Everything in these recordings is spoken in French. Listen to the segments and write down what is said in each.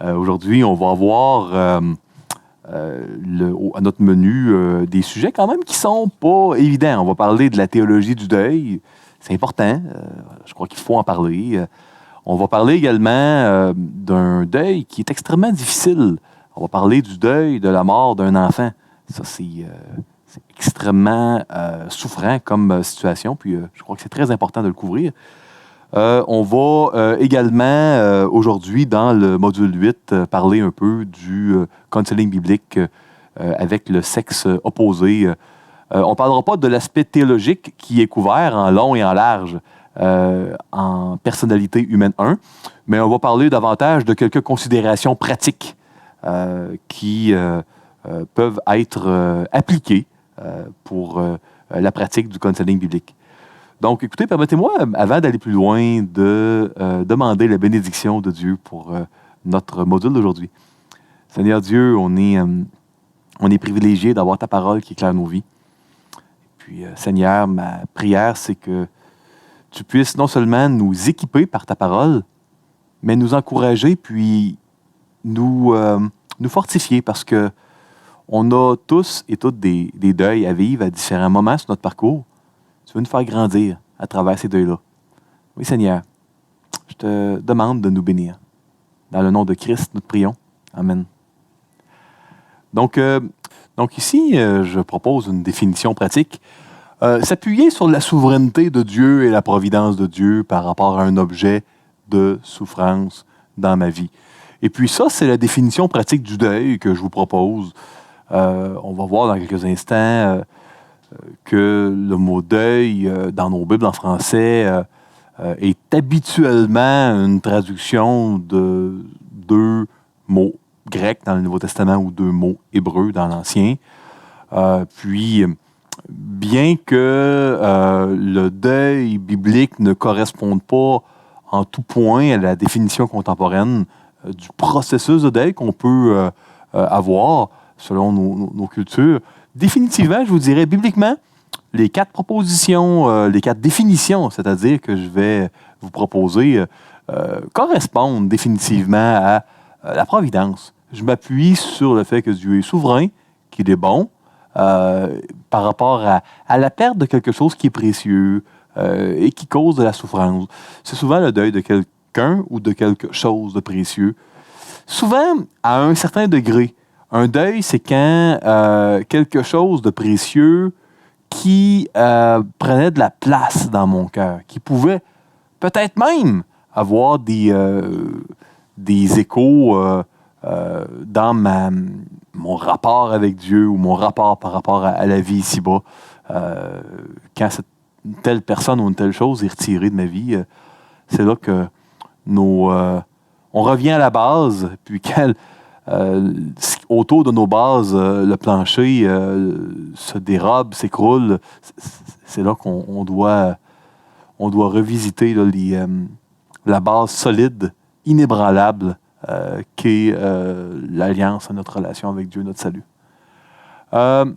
Aujourd'hui, on va avoir à notre menu des sujets quand même qui sont pas évidents. On va parler de la théologie du deuil. C'est important. Je crois qu'il faut en parler. On va parler également d'un deuil qui est extrêmement difficile. On va parler du deuil de la mort d'un enfant. Ça, c'est extrêmement souffrant comme situation, puis je crois que c'est très important de le couvrir. On va également, aujourd'hui, dans le module 8, parler un peu du counseling biblique avec le sexe opposé. On ne parlera pas de l'aspect théologique qui est couvert en long et en large en personnalité humaine 1, mais on va parler davantage de quelques considérations pratiques qui peuvent être appliquées pour la pratique du counseling biblique. Donc, écoutez, permettez-moi, avant d'aller plus loin, de demander la bénédiction de Dieu pour notre module d'aujourd'hui. Seigneur Dieu, on est privilégié d'avoir ta parole qui éclaire nos vies. Puis, Seigneur, ma prière, c'est que tu puisses non seulement nous équiper par ta parole, mais nous encourager, puis nous fortifier, parce que on a tous et toutes des deuils à vivre à différents moments sur notre parcours. Tu veux nous faire grandir à travers ces deuils-là. Oui, Seigneur, je te demande de nous bénir. Dans le nom de Christ, nous te prions. Amen. Donc ici, je propose une définition pratique. S'appuyer sur la souveraineté de Dieu et la providence de Dieu par rapport à un objet de souffrance dans ma vie. Et puis ça, c'est la définition pratique du deuil que je vous propose. On va voir dans quelques instants que le mot deuil dans nos Bibles en français est habituellement une traduction de 2 mots grecs dans le Nouveau Testament ou 2 mots hébreux dans l'Ancien. Puis, bien que le deuil biblique ne corresponde pas en tout point à la définition contemporaine du processus de deuil qu'on peut avoir selon nos cultures, définitivement, je vous dirais, bibliquement, les 4 propositions, les 4 définitions, c'est-à-dire que je vais vous proposer, correspondent définitivement à la providence. Je m'appuie sur le fait que Dieu est souverain, qu'il est bon, par rapport à la perte de quelque chose qui est précieux et qui cause de la souffrance. C'est souvent le deuil de quelqu'un ou de quelque chose de précieux. Souvent, à un certain degré, un deuil, c'est quand quelque chose de précieux qui prenait de la place dans mon cœur, qui pouvait peut-être même avoir des échos dans mon rapport avec Dieu ou mon rapport par rapport à la vie ici-bas. Quand une telle personne ou une telle chose est retirée de ma vie, c'est là que on revient à la base, puis quand autour de nos bases, le plancher se dérobe, s'écroule. C'est là qu'on doit revisiter là, la base solide, inébranlable, qu'est l'alliance à notre relation avec Dieu, notre salut. On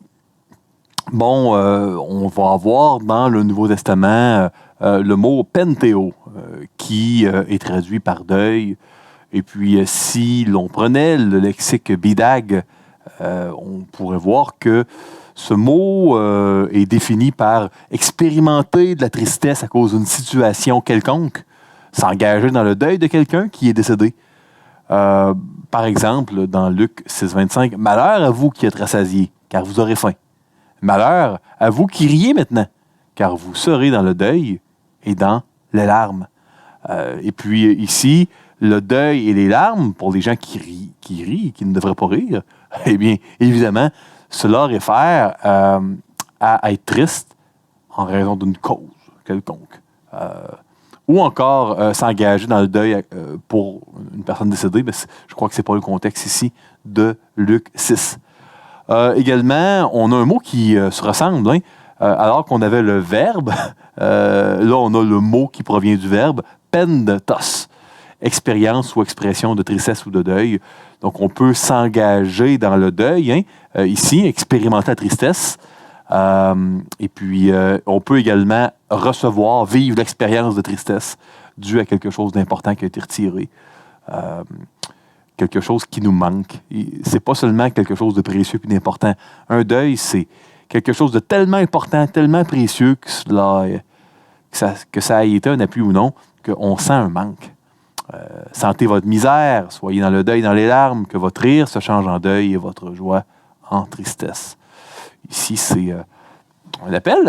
va avoir dans le Nouveau Testament le mot pentéo, qui est traduit par deuil. Et puis, si l'on prenait le lexique BDAG, on pourrait voir que ce mot est défini par expérimenter de la tristesse à cause d'une situation quelconque, s'engager dans le deuil de quelqu'un qui est décédé. Par exemple, dans Luc 6,25, « Malheur à vous qui êtes rassasiés, car vous aurez faim. Malheur à vous qui riez maintenant, car vous serez dans le deuil et dans les larmes. » Et puis ici, le deuil et les larmes, pour les gens qui rient et qui ne devraient pas rire, eh bien, évidemment, cela réfère à être triste en raison d'une cause quelconque. Ou encore s'engager dans le deuil pour une personne décédée, mais je crois que ce n'est pas le contexte ici de Luc 6. Également, on a un mot qui se ressemble, hein? Alors qu'on avait le verbe, là on a le mot qui provient du verbe, pentos, expérience ou expression de tristesse ou de deuil. Donc on peut s'engager dans le deuil, hein? Ici, expérimenter la tristesse. Et puis, on peut également recevoir, vivre l'expérience de tristesse due à quelque chose d'important qui a été retiré. quelque chose qui nous manque. C'est pas seulement quelque chose de précieux et d'important. Un deuil, c'est quelque chose de tellement important, tellement précieux que ça ait été un appui ou non, qu'on sent un manque. Sentez votre misère, soyez dans le deuil, dans les larmes, que votre rire se change en deuil et votre joie en tristesse. Ici, c'est un appel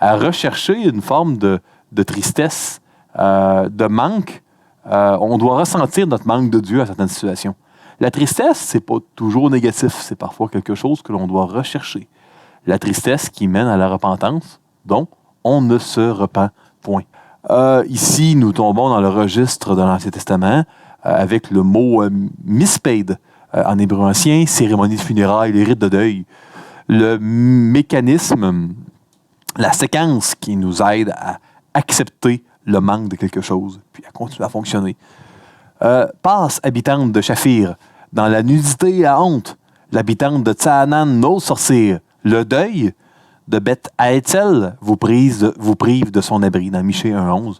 à rechercher une forme de tristesse, de manque. On doit ressentir notre manque de Dieu à certaines situations. La tristesse, c'est pas toujours négatif, c'est parfois quelque chose que l'on doit rechercher. La tristesse qui mène à la repentance, dont on ne se repent point. Ici, nous tombons dans le registre de l'Ancien Testament avec le mot misped en hébreu ancien, cérémonie de funérailles, les rites de deuil. Le mécanisme, la séquence qui nous aide à accepter le manque de quelque chose, puis à continuer à fonctionner. Passe, habitante de Shaphir, dans la nudité et la honte, l'habitante de Tsaanan n'ose sortir. Le deuil de Beth Haetzel vous prive de son abri, dans Michée 1.11.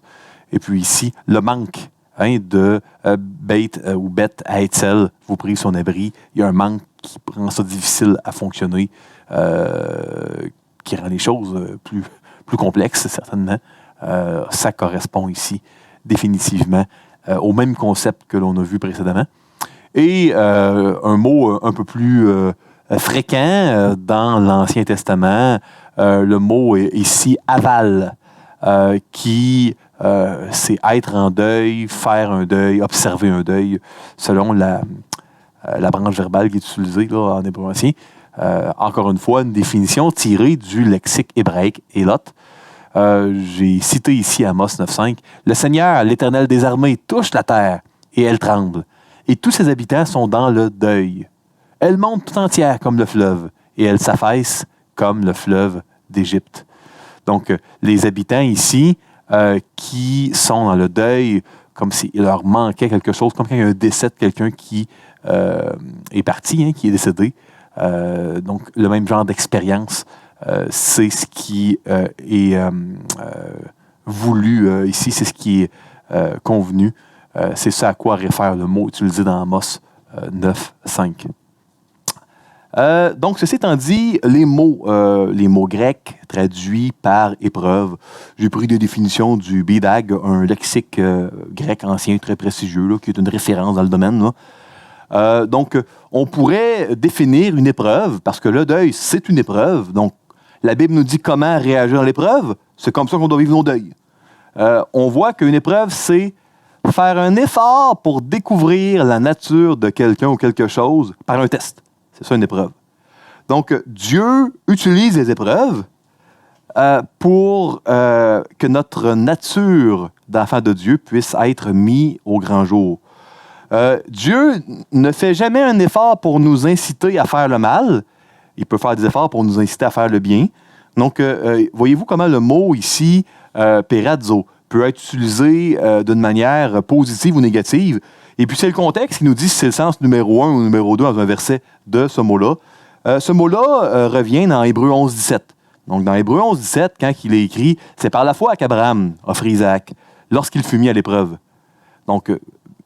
Et puis ici, le manque de Beth Haetzel vous prive son abri. Il y a un manque qui rend ça difficile à fonctionner, qui rend les choses plus complexes, certainement. Ça correspond ici définitivement au même concept que l'on a vu précédemment. Et un mot un peu plus fréquent dans l'Ancien Testament, le mot est ici aval, qui c'est être en deuil, faire un deuil, observer un deuil, selon la branche verbale qui est utilisée là, en hébreu ancien. Encore une fois, une définition tirée du lexique hébraïque Elot. J'ai cité ici Amos 9.5. « Le Seigneur, l'Éternel des armées, touche la terre, et elle tremble. Et tous ses habitants sont dans le deuil. Elle monte tout entière comme le fleuve, et elle s'affaisse comme le fleuve d'Égypte. » Donc, les habitants ici qui sont dans le deuil, comme s'il leur manquait quelque chose, comme quand il y a un décès de quelqu'un qui est parti, qui est décédé. Donc, le même genre d'expérience. C'est ce qui est voulu ici, c'est ce qui est convenu. C'est ce à quoi réfère le mot utilisé dans Amos 9.5. Donc, ceci étant dit, les mots grecs traduits par épreuve. J'ai pris des définitions du BDAG, un lexique grec ancien très prestigieux, là, qui est une référence dans le domaine. Là. Donc, on pourrait définir une épreuve, parce que le deuil, c'est une épreuve. Donc, la Bible nous dit comment réagir à l'épreuve. C'est comme ça qu'on doit vivre nos deuils. On voit qu'une épreuve, c'est faire un effort pour découvrir la nature de quelqu'un ou quelque chose par un test. C'est ça une épreuve. Donc, Dieu utilise les épreuves pour que notre nature d'enfant de Dieu puisse être mise au grand jour. Dieu ne fait jamais un effort pour nous inciter à faire le mal. Il peut faire des efforts pour nous inciter à faire le bien. Donc, voyez-vous comment le mot ici, perazzo, peut être utilisé d'une manière positive ou négative. Et puis, c'est le contexte qui nous dit si c'est le sens numéro 1 ou numéro 2 dans un verset de ce mot-là. Ce mot-là revient dans Hébreu 11.17. Donc, dans Hébreu 11.17, quand il est écrit, c'est par la foi qu'Abraham offrit Isaac lorsqu'il fut mis à l'épreuve. Donc,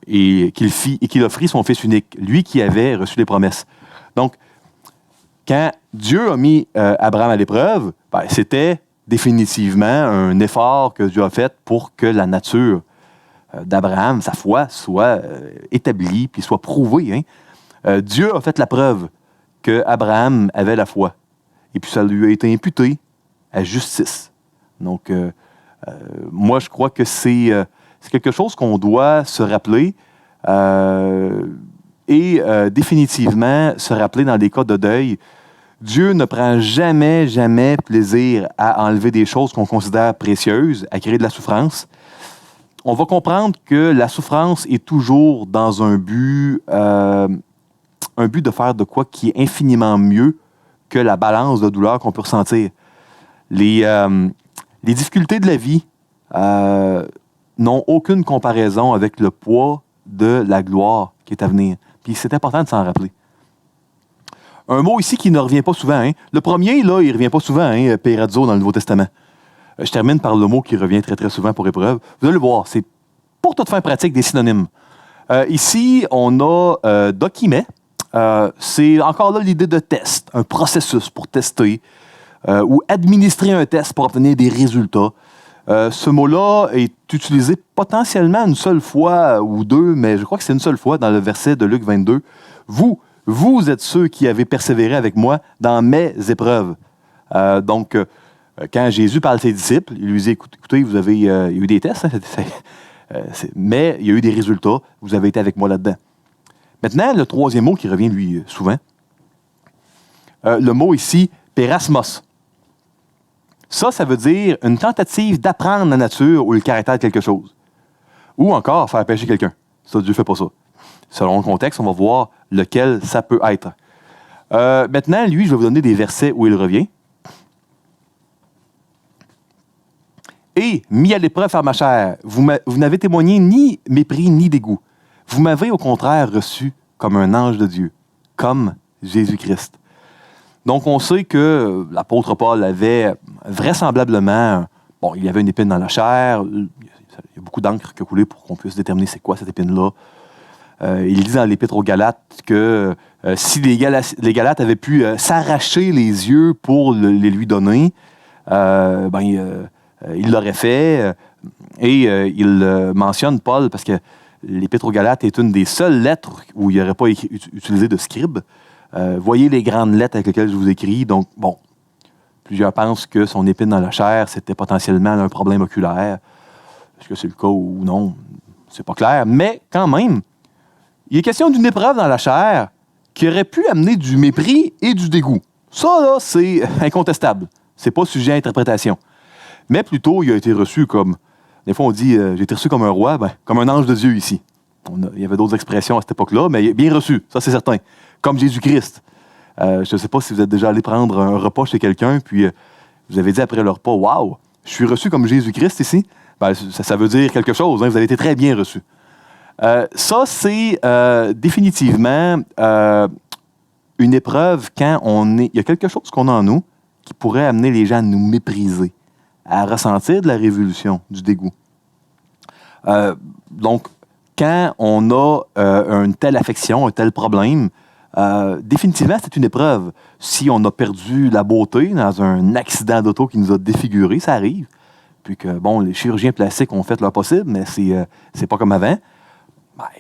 et qu'il offrit son fils unique, lui qui avait reçu les promesses. Donc, quand Dieu a mis Abraham à l'épreuve, c'était définitivement un effort que Dieu a fait pour que la nature d'Abraham, sa foi, soit établie puis soit prouvée. Dieu a fait la preuve qu'Abraham avait la foi. Et puis ça lui a été imputé à justice. Donc, moi, je crois que c'est quelque chose qu'on doit se rappeler et définitivement se rappeler dans des cas de deuil. Dieu ne prend jamais, jamais plaisir à enlever des choses qu'on considère précieuses, à créer de la souffrance. On va comprendre que la souffrance est toujours dans un but de faire de quoi qui est infiniment mieux que la balance de douleur qu'on peut ressentir. Les difficultés de la vie n'ont aucune comparaison avec le poids de la gloire qui est à venir. Puis c'est important de s'en rappeler. Un mot ici qui ne revient pas souvent. Le premier, là, il ne revient pas souvent, perazzo, dans le Nouveau Testament. Je termine par le mot qui revient très, très souvent pour épreuve. Vous allez le voir, c'est pour toute fin pratique des synonymes. Ici, on a Document. C'est encore là l'idée de test, un processus pour tester ou administrer un test pour obtenir des résultats. Ce mot-là est utilisé potentiellement une seule fois ou deux, mais je crois que c'est une seule fois dans le verset de Luc 22. Vous êtes ceux qui avez persévéré avec moi dans mes épreuves. Donc, quand Jésus parle à ses disciples, il lui dit, écoutez, il y a eu des tests, hein, mais il y a eu des résultats, vous avez été avec moi là-dedans. Maintenant, le troisième mot qui revient, lui, souvent, le mot ici, pérasmos. Ça veut dire une tentative d'apprendre la nature ou le caractère de quelque chose. Ou encore faire pécher quelqu'un. Ça, Dieu ne fait pas ça. Selon le contexte, on va voir lequel ça peut être. Maintenant, lui, je vais vous donner des versets où il revient. Et, mis à l'épreuve par ma chair, vous n'avez témoigné ni mépris ni dégoût. Vous m'avez au contraire reçu comme un ange de Dieu, comme Jésus-Christ. Donc, on sait que l'apôtre Paul avait vraisemblablement, il y avait une épine dans la chair, il y a beaucoup d'encre qui a coulé pour qu'on puisse déterminer c'est quoi cette épine-là. Il dit dans l'Épître aux Galates que si les Galates avaient pu s'arracher les yeux pour les lui donner, il l'aurait fait. Et il mentionne Paul, parce que l'Épître aux Galates est une des seules lettres où il n'aurait pas utilisé de scribe. Voyez les grandes lettres avec lesquelles je vous écris. Donc, plusieurs pensent que son épine dans la chair, c'était potentiellement un problème oculaire. Est-ce que c'est le cas ou non? C'est pas clair. Mais quand même, il est question d'une épreuve dans la chair qui aurait pu amener du mépris et du dégoût. Ça, là, c'est incontestable. C'est pas sujet à interprétation. Mais plutôt, il a été reçu comme... Des fois, on dit, j'ai été reçu comme un roi, comme un ange de Dieu ici. Il y avait d'autres expressions à cette époque-là, mais bien reçu, ça c'est certain. Comme Jésus-Christ. Je ne sais pas si vous êtes déjà allé prendre un repas chez quelqu'un, puis vous avez dit après le repas, « Wow, je suis reçu comme Jésus-Christ ici. » Ça veut dire quelque chose, hein, vous avez été très bien reçu. Ça, c'est définitivement une épreuve quand il y a quelque chose qu'on a en nous qui pourrait amener les gens à nous mépriser, à ressentir de la révulsion, du dégoût. Donc, quand on a une telle affection, un tel problème, définitivement, c'est une épreuve. Si on a perdu la beauté dans un accident d'auto qui nous a défiguré, ça arrive. Puis que, les chirurgiens plastiques ont fait leur possible, mais c'est pas comme avant.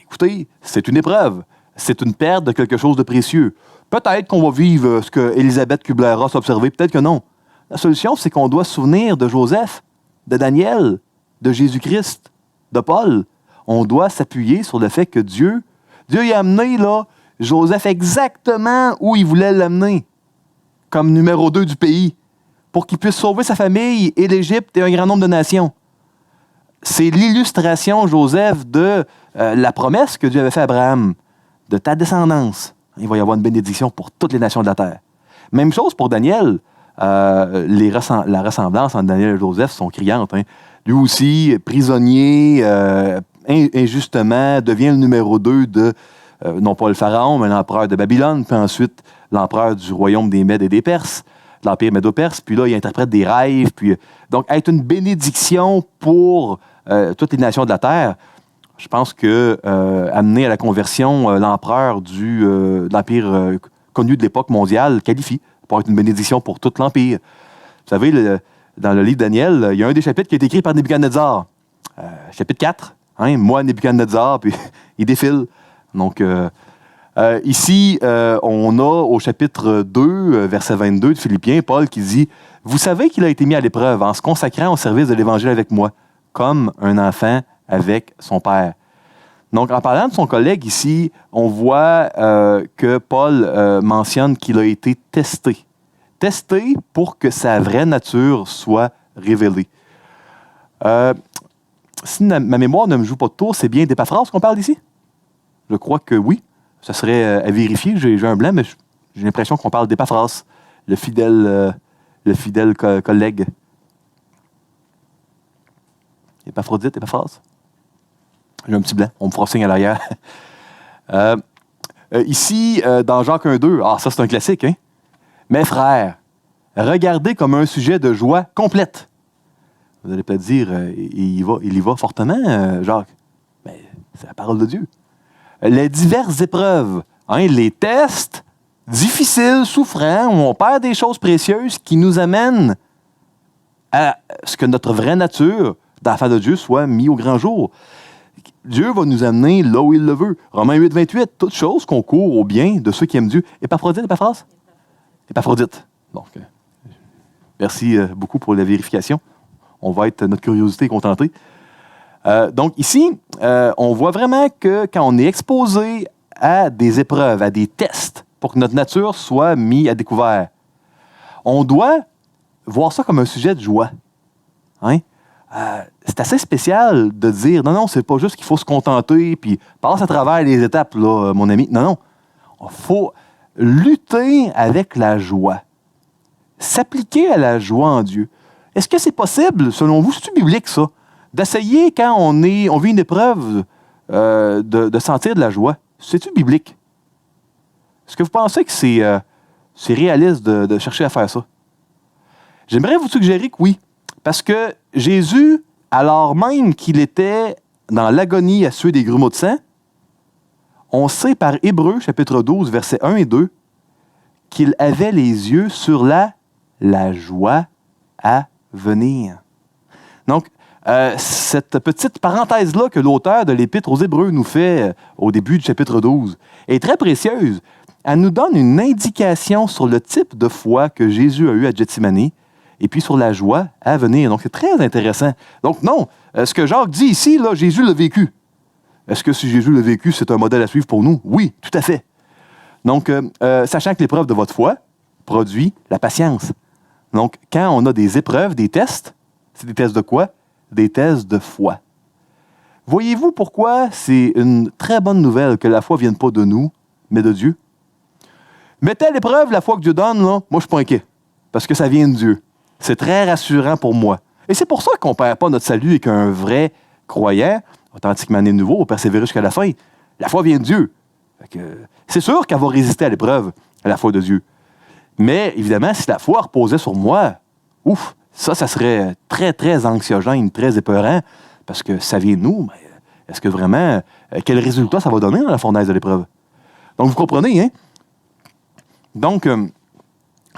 Écoutez, c'est une épreuve. C'est une perte de quelque chose de précieux. Peut-être qu'on va vivre ce que Elisabeth Kubler-Ross a observé, peut-être que non. La solution, c'est qu'on doit se souvenir de Joseph, de Daniel, de Jésus-Christ, de Paul. On doit s'appuyer sur le fait que Dieu y a amené Joseph exactement où il voulait l'amener, comme numéro 2 du pays, pour qu'il puisse sauver sa famille et l'Égypte et un grand nombre de nations. C'est l'illustration, Joseph, de la promesse que Dieu avait faite à Abraham, de ta descendance. Il va y avoir une bénédiction pour toutes les nations de la terre. Même chose pour Daniel. La ressemblance entre Daniel et Joseph sont criantes. Hein. Lui aussi, prisonnier, injustement, devient le numéro 2 de, non pas le pharaon, mais l'empereur de Babylone, puis ensuite l'empereur du royaume des Mèdes et des Perses, de l'empire médo-perse, puis là, il interprète des rêves. Donc, être une bénédiction pour toutes les nations de la terre, je pense que amener à la conversion l'empereur de l'empire connu de l'époque mondiale qualifie pour être une bénédiction pour tout l'empire. Vous savez, dans le livre de Daniel, il y a un des chapitres qui a été écrit par Nebuchadnezzar. Chapitre 4, hein, moi, Nebuchadnezzar, puis il défile. Donc, ici, on a au chapitre 2, verset 22 de Philippiens, Paul qui dit « Vous savez qu'il a été mis à l'épreuve en se consacrant au service de l'Évangile avec moi, comme un enfant avec son père. » Donc, en parlant de son collègue ici, on voit que Paul mentionne qu'il a été testé. Testé pour que sa vraie nature soit révélée. Si ma mémoire ne me joue pas de tour, c'est bien d'Épaphras qu'on parle ici? Je crois que oui. Ça serait à vérifier. J'ai un blanc, mais j'ai l'impression qu'on parle d'Épaphras, le fidèle collègue. Épaphrodite, Épaphras? J'ai un petit blanc. On me fera signe à l'arrière. Ici, dans Jacques 1,2, ça c'est un classique, hein? Mes frères, regardez comme un sujet de joie complète. Vous allez peut-être dire, il y va fortement, Jacques. Mais c'est la parole de Dieu. les diverses épreuves, les tests difficiles, souffrants, où on perd des choses précieuses qui nous amènent à ce que notre vraie nature d'enfant de Dieu soit mise au grand jour. Dieu va nous amener là où il le veut. Romains 8, 28, toutes choses concourent au bien de ceux qui aiment Dieu. Épaphrodite, Épaphras? Épaphrodite. Donc, merci beaucoup pour la vérification. On va être notre curiosité contentée. Donc ici, on voit vraiment que quand on est exposé à des épreuves, à des tests, pour que notre nature soit mise à découvert, on doit voir ça comme un sujet de joie. C'est assez spécial de dire, non, c'est pas juste qu'il faut se contenter, puis passe à travers les étapes, là, mon ami. Non. Il faut lutter avec la joie. S'appliquer à la joie en Dieu. Est-ce que c'est possible, selon vous, c'est-tu biblique, ça? D'essayer, quand on vit une épreuve, de sentir de la joie. C'est-tu biblique? Est-ce que vous pensez que c'est réaliste de chercher à faire ça? J'aimerais vous suggérer que oui. Parce que Jésus, alors même qu'il était dans l'agonie à suer des grumeaux de sang, on sait par Hébreux, chapitre 12, versets 1 et 2, qu'il avait les yeux sur la joie à venir. Donc, cette petite parenthèse-là que l'auteur de l'Épître aux Hébreux nous fait au début du chapitre 12 est très précieuse. Elle nous donne une indication sur le type de foi que Jésus a eu à Gethsémani et puis sur la joie à venir. Donc, c'est très intéressant. Donc, non, ce que Jacques dit ici, là, Jésus l'a vécu. Est-ce que si Jésus l'a vécu, c'est un modèle à suivre pour nous? Oui, tout à fait. Donc, sachant que l'épreuve de votre foi produit la patience. Donc, quand on a des épreuves, des tests, c'est des tests de quoi? Des tests de foi. Voyez-vous pourquoi c'est une très bonne nouvelle que la foi ne vienne pas de nous, mais de Dieu? Mettez à l'épreuve la foi que Dieu donne, là, moi je ne suis pas inquiet, parce que ça vient de Dieu. C'est très rassurant pour moi. Et c'est pour ça qu'on ne perd pas notre salut et qu'un vrai croyant, authentiquement né de nouveau, va persévérer jusqu'à la fin. La foi vient de Dieu. C'est sûr qu'elle va résister à l'épreuve, à la foi de Dieu. Mais évidemment, si la foi reposait sur moi, ça serait très, très anxiogène, très épeurant, parce que ça vient de nous, mais est-ce que vraiment, quel résultat ça va donner dans la fournaise de l'épreuve? Donc, vous comprenez, hein? Donc,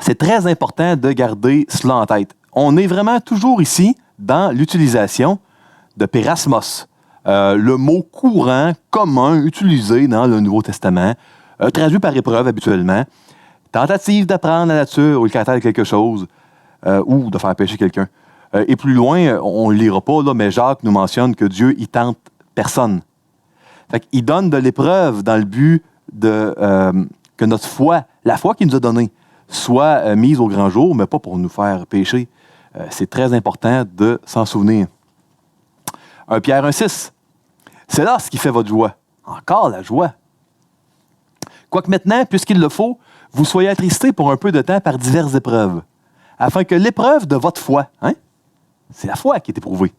c'est très important de garder cela en tête. On est vraiment toujours ici dans l'utilisation de pérasmos, le mot courant, commun, utilisé dans le Nouveau Testament, traduit par épreuve habituellement, tentative d'apprendre la nature ou le caractère de quelque chose, ou de faire pécher quelqu'un. Et plus loin, on ne le lira pas, là, mais Jacques nous mentionne que Dieu, il tente personne. Fait qu'il donne de l'épreuve dans le but que notre foi, la foi qu'il nous a donnée, soit mise au grand jour, mais pas pour nous faire pécher. C'est très important de s'en souvenir. 1 Pierre 1,6. C'est là ce qui fait votre joie. Encore la joie. Quoique maintenant, puisqu'il le faut, vous soyez attristés pour un peu de temps par diverses épreuves, afin que l'épreuve de votre foi, c'est la foi qui est éprouvée,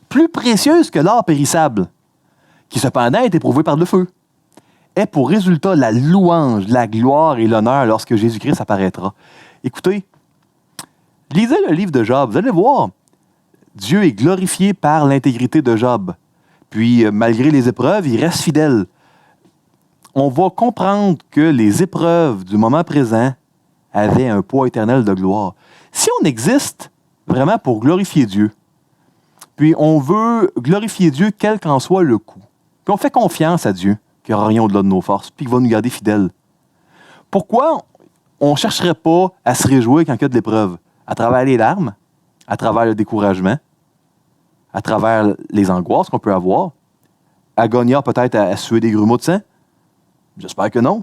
plus précieuse que l'or périssable, qui cependant est éprouvé par le feu, ait pour résultat la louange, la gloire et l'honneur lorsque Jésus-Christ apparaîtra. Écoutez, lisez le livre de Job, vous allez voir, Dieu est glorifié par l'intégrité de Job. Puis, malgré les épreuves, il reste fidèle. On va comprendre que les épreuves du moment présent avaient un poids éternel de gloire. Si on existe vraiment pour glorifier Dieu, puis on veut glorifier Dieu quel qu'en soit le coût, puis on fait confiance à Dieu, qu'il n'y aura rien au-delà de nos forces, puis qu'il va nous garder fidèles, pourquoi on ne chercherait pas à se réjouir quand il y a de l'épreuve? À travers les larmes, à travers le découragement, à travers les angoisses qu'on peut avoir, agonia peut-être à suer des grumeaux de sang? J'espère que non.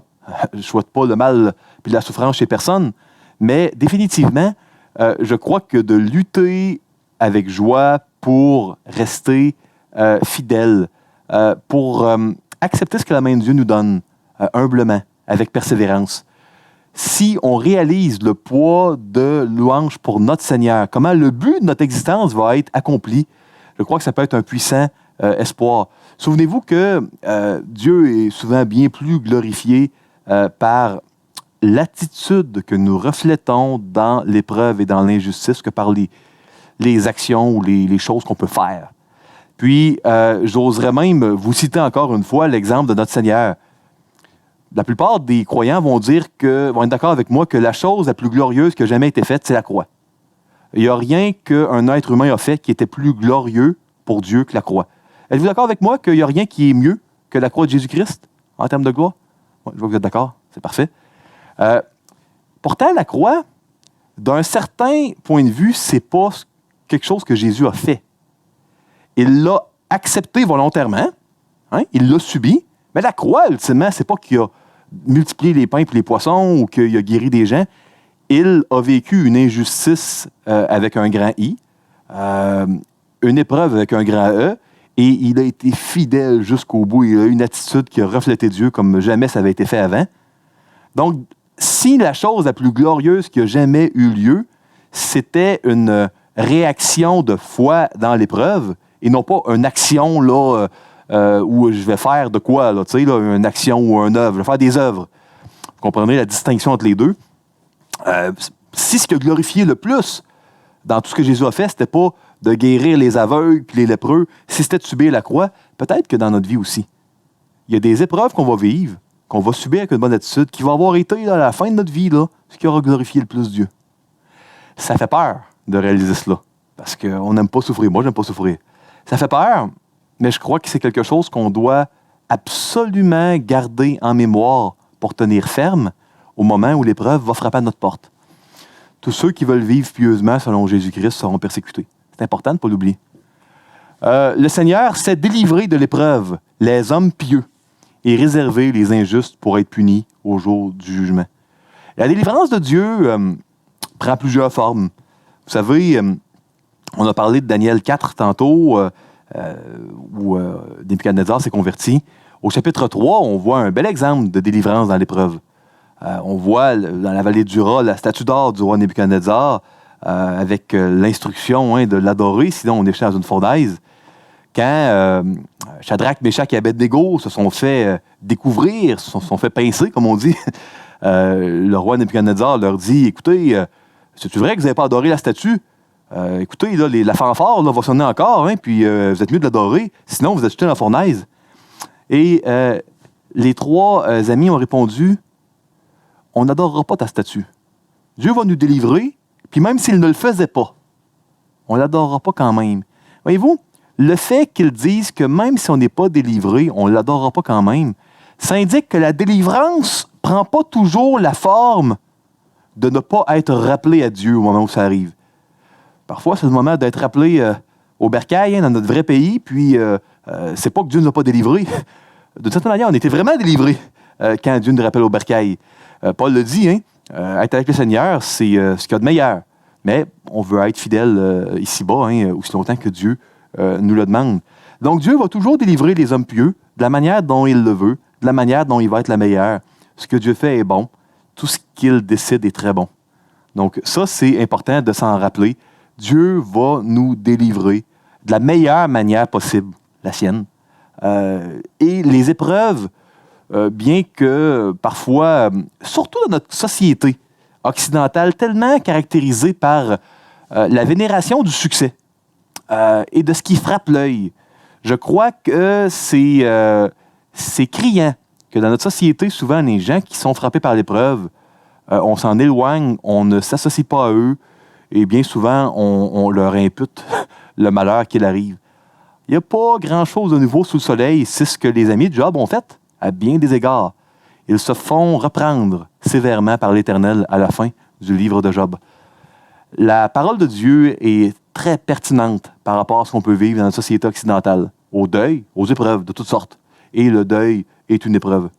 Je ne souhaite pas le mal et la souffrance chez personne. Mais définitivement, je crois que de lutter avec joie pour rester fidèle, pour accepter ce que la main de Dieu nous donne, humblement, avec persévérance. Si on réalise le poids de louange pour notre Seigneur, comment le but de notre existence va être accompli, je crois que ça peut être un puissant espoir. Souvenez-vous que Dieu est souvent bien plus glorifié par l'attitude que nous reflétons dans l'épreuve et dans l'injustice que par les actions ou les choses qu'on peut faire. Puis, j'oserais même vous citer encore une fois l'exemple de notre Seigneur. La plupart des croyants vont être d'accord avec moi que la chose la plus glorieuse qui a jamais été faite, c'est la croix. Il n'y a rien qu'un être humain a fait qui était plus glorieux pour Dieu que la croix. Êtes-vous d'accord avec moi qu'il n'y a rien qui est mieux que la croix de Jésus-Christ en termes de gloire? Ouais, je vois que vous êtes d'accord, c'est parfait. Pourtant, la croix, d'un certain point de vue, c'est pas quelque chose que Jésus a fait. Il l'a accepté volontairement, hein? Il l'a subi, mais la croix, ultimement, c'est pas qu'il a multiplié les pains et les poissons ou qu'il a guéri des gens. Il a vécu une injustice avec un grand I, une épreuve avec un grand E, et il a été fidèle jusqu'au bout. Il a eu une attitude qui a reflété Dieu comme jamais ça avait été fait avant. Donc, si la chose la plus glorieuse qui a jamais eu lieu, c'était une réaction de foi dans l'épreuve, et non pas une action là, où je vais faire de quoi, là, une action ou une œuvre, je vais faire des œuvres. Vous comprenez la distinction entre les deux? Si ce qui a glorifié le plus dans tout ce que Jésus a fait, c'était pas de guérir les aveugles puis les lépreux, si c'était de subir la croix, peut-être que dans notre vie aussi. Il y a des épreuves qu'on va vivre, qu'on va subir avec une bonne attitude, qui vont avoir été là, à la fin de notre vie, là, ce qui aura glorifié le plus Dieu. Ça fait peur de réaliser cela, parce qu'on n'aime pas souffrir. Moi, j'aime pas souffrir. Ça fait peur, mais je crois que c'est quelque chose qu'on doit absolument garder en mémoire pour tenir ferme au moment où l'épreuve va frapper à notre porte. Tous ceux qui veulent vivre pieusement selon Jésus-Christ seront persécutés. C'est important de ne pas l'oublier. Le Seigneur s'est délivré de l'épreuve, les hommes pieux, et réservé les injustes pour être punis au jour du jugement. La délivrance de Dieu prend plusieurs formes. Vous savez, on a parlé de Daniel 4 tantôt, où Nebuchadnezzar s'est converti. Au chapitre 3, on voit un bel exemple de délivrance dans l'épreuve. On voit dans la vallée du Raz la statue d'or du roi Nebuchadnezzar avec l'instruction de l'adorer, sinon on est jeté dans une fournaise. Quand Shadrach, Meshach et Abednego se sont fait découvrir, se sont fait pincer, comme on dit, le roi Nebuchadnezzar leur dit, écoutez, c'est-tu vrai que vous n'avez pas adoré la statue? Écoutez, là, la fanfare là, va sonner encore, hein, puis vous êtes mieux de l'adorer, sinon vous êtes jeté dans la fournaise. Et les trois amis ont répondu, on n'adorera pas ta statue. Dieu va nous délivrer, puis même s'il ne le faisait pas, on ne l'adorera pas quand même. Voyez-vous, le fait qu'ils disent que même si on n'est pas délivré, on ne l'adorera pas quand même, ça indique que la délivrance ne prend pas toujours la forme de ne pas être rappelé à Dieu au moment où ça arrive. Parfois, c'est le moment d'être rappelé au bercail, dans notre vrai pays, puis c'est pas que Dieu ne nous a pas délivrés. De certaine manière, on était vraiment délivrés quand Dieu nous rappelle au bercail. Paul le dit, être avec le Seigneur, c'est ce qu'il y a de meilleur. Mais on veut être fidèle ici-bas, aussi longtemps que Dieu nous le demande. Donc Dieu va toujours délivrer les hommes pieux de la manière dont il le veut, de la manière dont il va être la meilleure. Ce que Dieu fait est bon. Tout ce qu'il décide est très bon. Donc ça, c'est important de s'en rappeler. Dieu va nous délivrer de la meilleure manière possible, la sienne. Et les épreuves, bien que parfois, surtout dans notre société occidentale, tellement caractérisée par la vénération du succès et de ce qui frappe l'œil, je crois que c'est criant que dans notre société, souvent, les gens qui sont frappés par l'épreuve, on s'en éloigne, on ne s'associe pas à eux, et bien souvent, on leur impute le malheur qu'il arrive. Il n'y a pas grand-chose de nouveau sous le soleil, c'est ce que les amis de Job ont fait, à bien des égards. Ils se font reprendre sévèrement par l'Éternel à la fin du livre de Job. La parole de Dieu est très pertinente par rapport à ce qu'on peut vivre dans la société occidentale, au deuil, aux épreuves de toutes sortes. Et le deuil est une épreuve.